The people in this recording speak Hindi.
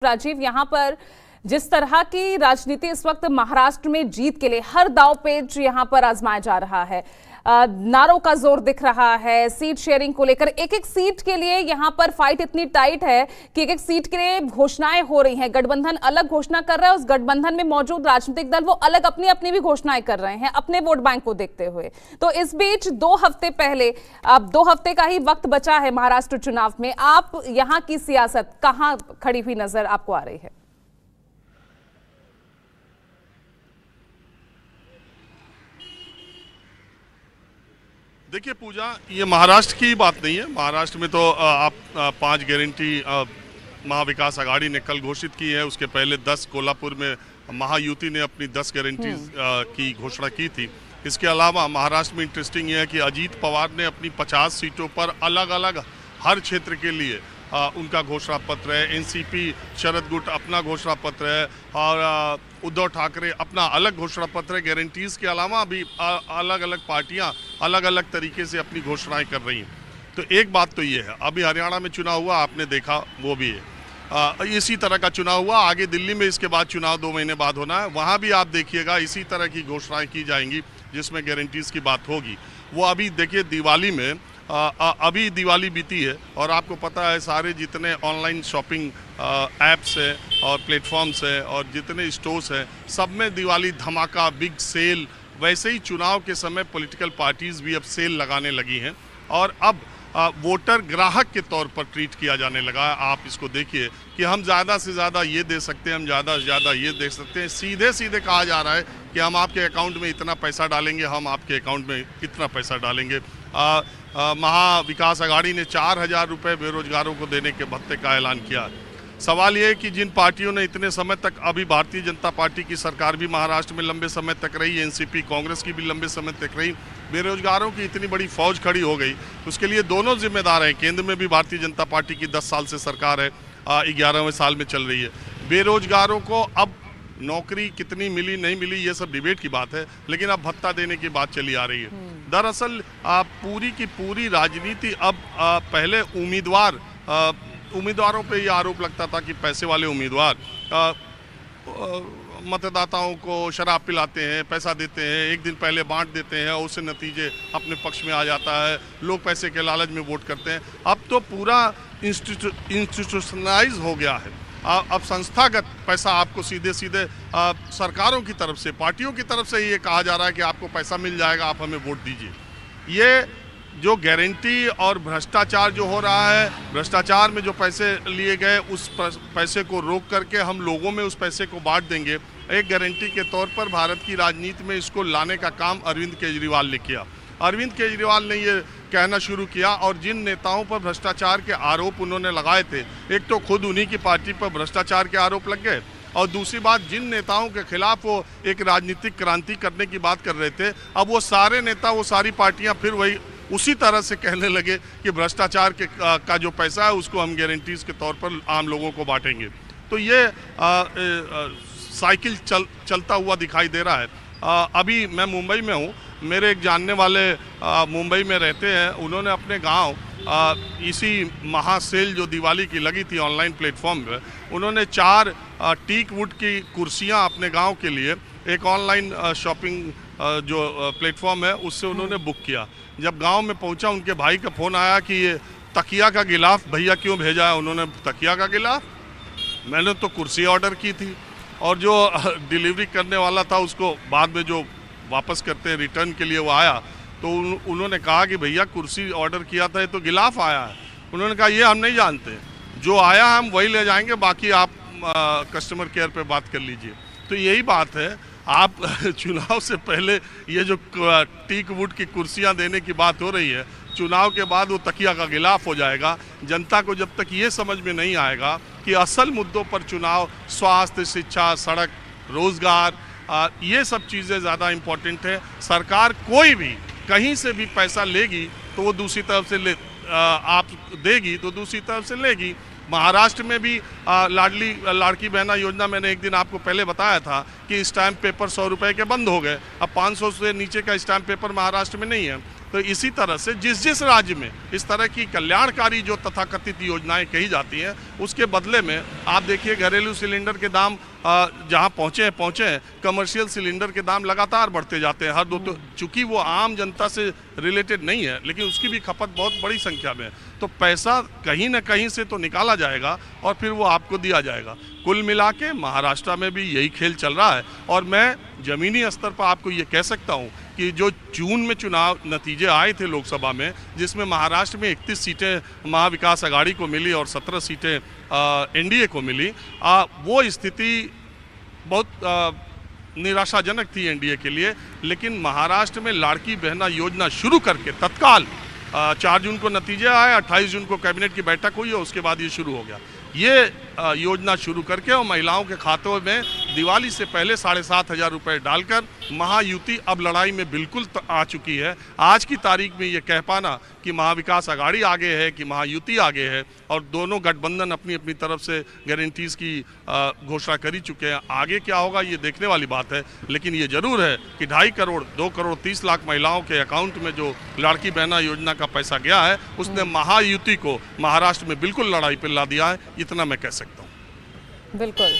राजीव, यहाँ पर जिस तरह की राजनीति इस वक्त महाराष्ट्र में जीत के लिए हर दांव पेच यहाँ पर आजमाया जा रहा है, नारों का जोर दिख रहा है, सीट शेयरिंग को लेकर एक एक सीट के लिए यहाँ पर फाइट इतनी टाइट है कि एक एक सीट के लिए घोषणाएं हो रही हैं। गठबंधन अलग घोषणा कर रहा है, उस गठबंधन में मौजूद राजनीतिक दल वो अलग अपनी अपनी भी घोषणाएं कर रहे हैं अपने वोट बैंक को देखते हुए। तो इस बीच 2 हफ्ते पहले, अब 2 हफ्ते का ही वक्त बचा है महाराष्ट्र चुनाव में, आप यहाँ की सियासत कहाँ खड़ी हुई नजर आपको आ रही है? देखिए पूजा, ये महाराष्ट्र की बात नहीं है। महाराष्ट्र में तो आप 5 गारंटी महाविकास आघाड़ी ने कल घोषित की है। उसके पहले 10 कोल्हापुर में महायुति ने अपनी 10 गारंटी की घोषणा की थी। इसके अलावा महाराष्ट्र में इंटरेस्टिंग ये है कि अजीत पवार ने अपनी 50 सीटों पर अलग अलग हर क्षेत्र के लिए उनका घोषणा पत्र है। एनसीपी शरद गुट अपना घोषणा पत्र है और उद्धव ठाकरे अपना अलग घोषणा पत्र है। गारंटीज के अलावा भी अलग अलग पार्टियां अलग अलग तरीके से अपनी घोषणाएं कर रही हैं। तो एक बात तो ये है, अभी हरियाणा में चुनाव हुआ, आपने देखा, वो भी है। इसी तरह का चुनाव हुआ, आगे दिल्ली में इसके बाद चुनाव 2 महीने बाद होना है, वहाँ भी आप देखिएगा इसी तरह की घोषणाएँ की जाएंगी जिसमें गारंटीज की बात होगी। वो अभी देखिए दिवाली में अभी दिवाली बीती है और आपको पता है सारे जितने ऑनलाइन शॉपिंग ऐप्स है और प्लेटफॉर्म्स है और जितने स्टोर्स हैं, सब में दिवाली धमाका, बिग सेल। वैसे ही चुनाव के समय पॉलिटिकल पार्टीज भी अब सेल लगाने लगी हैं और अब वोटर ग्राहक के तौर पर ट्रीट किया जाने लगा है। आप इसको देखिए कि हम ज़्यादा से ज़्यादा ये दे सकते हैं, हम ज़्यादा से ज़्यादा ये दे सकते हैं। सीधे सीधे कहा जा रहा है कि हम आपके अकाउंट में इतना पैसा डालेंगे, हम आपके अकाउंट में इतना पैसा डालेंगे। महाविकास आघाड़ी ने 4,000 रुपये बेरोजगारों को देने के भत्ते का ऐलान किया। सवाल ये है कि जिन पार्टियों ने इतने समय तक, अभी भारतीय जनता पार्टी की सरकार भी महाराष्ट्र में लंबे समय तक रही, एनसीपी कांग्रेस की भी लंबे समय तक रही, बेरोजगारों की इतनी बड़ी फौज खड़ी हो गई, उसके लिए दोनों जिम्मेदार हैं। केंद्र में भी भारतीय जनता पार्टी की 10 साल से सरकार है, 11वें साल में चल रही है। बेरोजगारों को अब नौकरी कितनी मिली नहीं मिली ये सब डिबेट की बात है, लेकिन अब भत्ता देने की बात चली आ रही है। दरअसल पूरी की पूरी राजनीति अब पहले उम्मीदवारों पे ये आरोप लगता था कि पैसे वाले उम्मीदवार मतदाताओं को शराब पिलाते हैं, पैसा देते हैं, एक दिन पहले बांट देते हैं और उससे नतीजे अपने पक्ष में आ जाता है, लोग पैसे के लालच में वोट करते हैं। अब तो पूरा इंस्टीट्यूशनलाइज हो गया है। अब संस्थागत पैसा आपको सीधे सीधे सरकारों की तरफ से, पार्टियों की तरफ से ये कहा जा रहा है कि आपको पैसा मिल जाएगा, आप हमें वोट दीजिए। ये जो गारंटी और भ्रष्टाचार जो हो रहा है, भ्रष्टाचार में जो पैसे लिए गए उस पैसे को रोक करके हम लोगों में उस पैसे को बांट देंगे, एक गारंटी के तौर पर भारत की राजनीति में इसको लाने का काम अरविंद केजरीवाल ने किया। अरविंद केजरीवाल ने ये कहना शुरू किया और जिन नेताओं पर भ्रष्टाचार के आरोप उन्होंने लगाए थे, एक तो खुद उन्हीं की पार्टी पर भ्रष्टाचार के आरोप लग गए और दूसरी बात, जिन नेताओं के खिलाफ वो एक राजनीतिक क्रांति करने की बात कर रहे थे, अब वो सारे नेता, वो सारी पार्टियां फिर वही उसी तरह से कहने लगे कि भ्रष्टाचार का जो पैसा है उसको हम गारंटीज के तौर पर आम लोगों को बांटेंगे। तो ये साइकिल चलता हुआ दिखाई दे रहा है। अभी मैं मुंबई में हूँ, मेरे एक जानने वाले मुंबई में रहते हैं, उन्होंने अपने गांव इसी महासेल जो दिवाली की लगी थी ऑनलाइन प्लेटफॉर्म पे, उन्होंने 4 टीक वुड की कुर्सियां अपने गांव के लिए एक ऑनलाइन शॉपिंग जो प्लेटफॉर्म है उससे उन्होंने बुक किया। जब गांव में पहुंचा, उनके भाई का फ़ोन आया कि ये तकिया का गिलाफ भैया क्यों भेजा है। उन्होंने तकिया का गिलाफ, मैंने तो कुर्सी ऑर्डर की थी और जो डिलीवरी करने वाला था उसको बाद में जो वापस करते हैं रिटर्न के लिए वो आया, तो उन्होंने कहा कि भैया कुर्सी ऑर्डर किया था, ये तो गिलाफ आया है। उन्होंने कहा ये हम नहीं जानते, जो आया हम वही ले जाएंगे, बाकी आप कस्टमर केयर पे बात कर लीजिए। तो यही बात है, आप चुनाव से पहले ये जो टीक वुड की कुर्सियां देने की बात हो रही है, चुनाव के बाद वो तकिया का गिलाफ हो जाएगा। जनता को जब तक ये समझ में नहीं आएगा कि असल मुद्दों पर चुनाव, स्वास्थ्य, शिक्षा, सड़क, रोजगार, ये सब चीज़ें ज़्यादा इम्पोर्टेंट है। सरकार कोई भी कहीं से भी पैसा लेगी तो वो दूसरी तरफ से आप देगी तो दूसरी तरफ से लेगी। महाराष्ट्र में भी लाड़की बहना योजना, मैंने एक दिन आपको पहले बताया था कि स्टैम्प पेपर 100 रुपये के बंद हो गए। अब 500 से नीचे का स्टैम्प पेपर महाराष्ट्र में नहीं है। तो इसी तरह से जिस जिस राज्य में इस तरह की कल्याणकारी जो तथाकथित योजनाएं कही जाती हैं, उसके बदले में आप देखिए घरेलू सिलेंडर के दाम जहां पहुंचे हैं, कमर्शियल सिलेंडर के दाम लगातार बढ़ते जाते हैं हर दो। तो चूंकि वो आम जनता से रिलेटेड नहीं है, लेकिन उसकी भी खपत बहुत बड़ी संख्या में है, तो पैसा कहीं ना कहीं से तो निकाला जाएगा और फिर वो आपको दिया जाएगा। कुल मिला के महाराष्ट्र में भी यही खेल चल रहा है। और मैं ज़मीनी स्तर पर आपको ये कह सकता हूँ कि जो जून में चुनाव नतीजे आए थे लोकसभा में, जिसमें महाराष्ट्र में 31 सीटें महाविकास आघाड़ी को मिली और 17 सीटें एनडीए को मिली, वो स्थिति बहुत निराशाजनक थी एनडीए के लिए। लेकिन महाराष्ट्र में लाड़की बहना योजना शुरू करके तत्काल 4 जून को नतीजे आए, 28 जून को कैबिनेट की बैठक हुई और उसके बाद ये शुरू हो गया। ये योजना शुरू करके और महिलाओं के खातों में दिवाली से पहले 7,500 रुपये डालकर महायुति अब लड़ाई में बिल्कुल आ चुकी है। आज की तारीख में ये कह पाना कि महाविकास आघाड़ी आगे है कि महायुति आगे है, और दोनों गठबंधन अपनी अपनी तरफ से गारंटीज की घोषणा कर ही चुके हैं। आगे क्या होगा ये देखने वाली बात है, लेकिन ये जरूर है कि 2.5 करोड़ 2 करोड़ 30 लाख महिलाओं के अकाउंट में जो लाड़की बहना योजना का पैसा गया है, उसने महायुति को महाराष्ट्र में बिल्कुल लड़ाई पर ला दिया है, इतना मैं कह सकता हूँ। बिल्कुल।